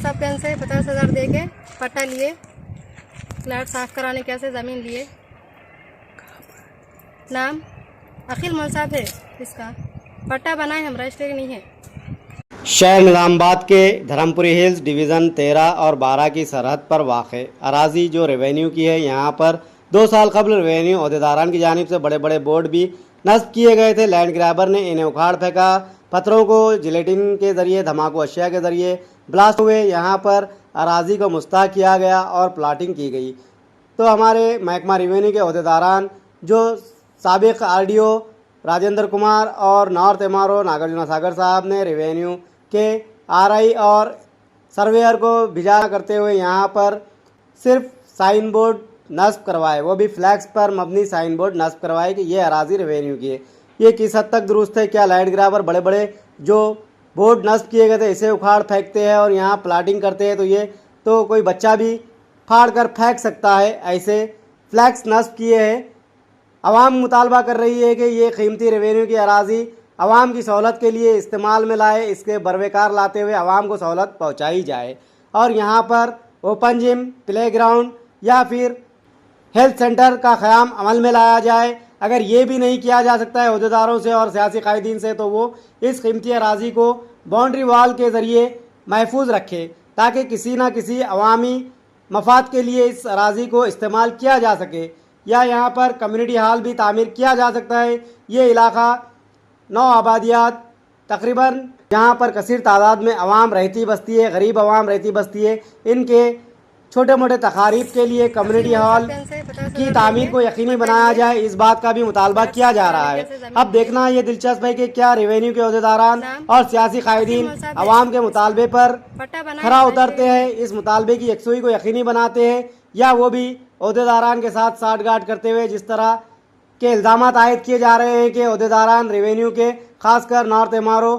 साहब के से 50,000 दे के पट्टा लिए, फ्लैट साफ कराने कैसे ज़मीन लिए। नाम अखिल मौल साहब है, इसका पट्टा बनाए हम, रजिस्ट्री नहीं है। शहर निज़ामाबाद के धर्मपुरी हिल्स डिवीज़न 13 और 12 की सरहद पर वाक़ अराज़ी जो रेवेन्यू की है, यहाँ पर 2 साल कबल रेवेन्यू अहदेदारान की जानिब से बड़े बड़े बोर्ड भी नस्ब किए गए थे। लैंड ग्रैबर ने इन्हें उखाड़ फेंका, पत्थरों को जिलेटिन के ज़रिए, धमाकू अशिया के ज़रिए ब्लास्ट हुए। यहाँ पर अराज़ी को मुस्तहक किया गया और प्लाटिंग की गई। तो हमारे महकमा रेवेन्यू के अहदेदारान जो साबिक़ RDO राजेंद्र कुमार और नॉर्थ MRO नागार्जुना सागर साहब ने रेवेन्यू के RI और सर्वेयर को भिजा करते हुए यहाँ पर सिर्फ साइन बोर्ड नस्ब करवाए, वो भी फ्लैक्स पर मबनी साइन बोर्ड नस्ब करवाए कि ये अराज़ी रेवेन्यू की है। ये किस हद तक दुरुस्त है? क्या लैंड ग्रैबर बड़े बड़े जो बोर्ड नस्ब किए गए थे इसे उखाड़ फेंकते हैं और यहाँ प्लाटिंग करते हैं? तो ये तो कोई बच्चा भी फाड़ कर फेंक सकता है। ऐसे फ्लैक्स नस्ब किए हैं। अवाम मुतालबा कर रही है कि ये कीमती रेवेन्यू की अराज़ी अवाम की सहूलत के लिए इस्तेमाल में लाए, इसके बरवेकार लाते हुए अवाम को सहूलत पहुँचाई जाए और यहाँ पर ओपन जिम, प्ले ग्राउंड या फिर हेल्थ सेंटर का क़याम अमल में लाया जाए। अगर ये भी नहीं किया जा सकता है अहदेदारों से और सियासी कायदीन से, तो वो इस कीमती अराज़ी को बाउंड्री वाल के ज़रिए महफूज रखे ताकि किसी न किसी अवामी मफाद के लिए इस अराज़ी को इस्तेमाल किया जा सके। या यहाँ पर कम्युनिटी हॉल भी तामीर किया जा सकता है। ये इलाका 9 आबादियात तकरीबन यहाँ पर कसीर तादाद में अवाम रहती बसती है, गरीब अवाम रहती बसती है। इनके छोटे मोटे तकारीब के लिए कम्युनिटी हॉल की तामीर को यकीनी बनाया जाए, इस बात का भी मुतालबा किया जा रहा है। अब देखना ये दिलचस्प है कि क्या रेवेन्यू के अहदेदारान और सियासी कायदीन अवाम के मुतालबे पर खरा उतरते हैं, इस मुतालबे की यकसुई को यकीनी बनाते हैं, या वो भी अहदेदारान के साथ साठगांठ करते हुए जिस तरह के इल्ज़ामात आयद किए जा रहे हैं कि अहदेदारान रेवेन्यू के खासकर नॉर्थ MRO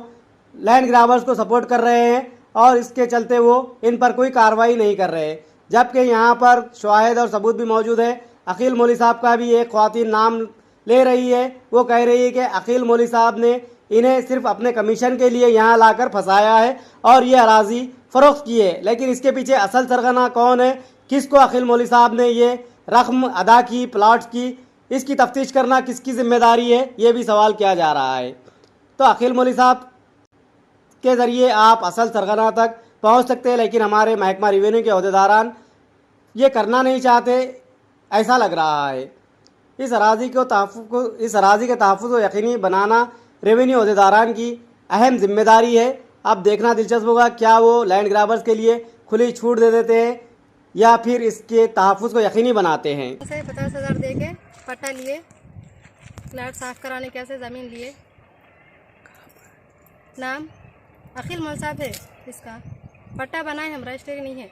लैंड ग्रैबर्स को सपोर्ट कर रहे हैं और इसके चलते वो इन पर कोई कार्रवाई नहीं कर रहे, जबकि यहाँ पर शवाहिद और सबूत भी मौजूद है। अकील मौली साहब का भी एक ख्वातीन नाम ले रही है। वो कह रही है कि अकील मौली साहब ने इन्हें सिर्फ अपने कमीशन के लिए यहाँ लाकर फंसाया है और ये अराज़ी फ़रोख्त की है। लेकिन इसके पीछे असल सरगना कौन है, किसको अकील मौली साहब ने ये रकम अदा की, प्लाट्स की, इसकी तफ्तीश करना किसकी जिम्मेदारी है, ये भी सवाल किया जा रहा है। तो अकील मौली साहब के ज़रिए आप असल सरगना तक पहुंच सकते हैं, लेकिन हमारे महकमा रेवेन्यू के अहदेदारान ये करना नहीं चाहते, ऐसा लग रहा है। इस अराज़ी के तहफ़्फ़ुज़ को यकीनी बनाना रेवेन्यू अहदेदारान की अहम जिम्मेदारी है। अब देखना दिलचस्प होगा क्या वो लैंड ग्रैबर्स के लिए खुली छूट दे देते हैं या फिर इसके तहफ़्फ़ुज़ को यकीनी बनाते हैं। 50,000 दे के पट्टा लिए, फ्लैट साफ कराने कैसे ज़मीन लिए। नाम अखिल मौल साहब है, इसका पट्टा बनाए हम, रजिस्ट्री नहीं है।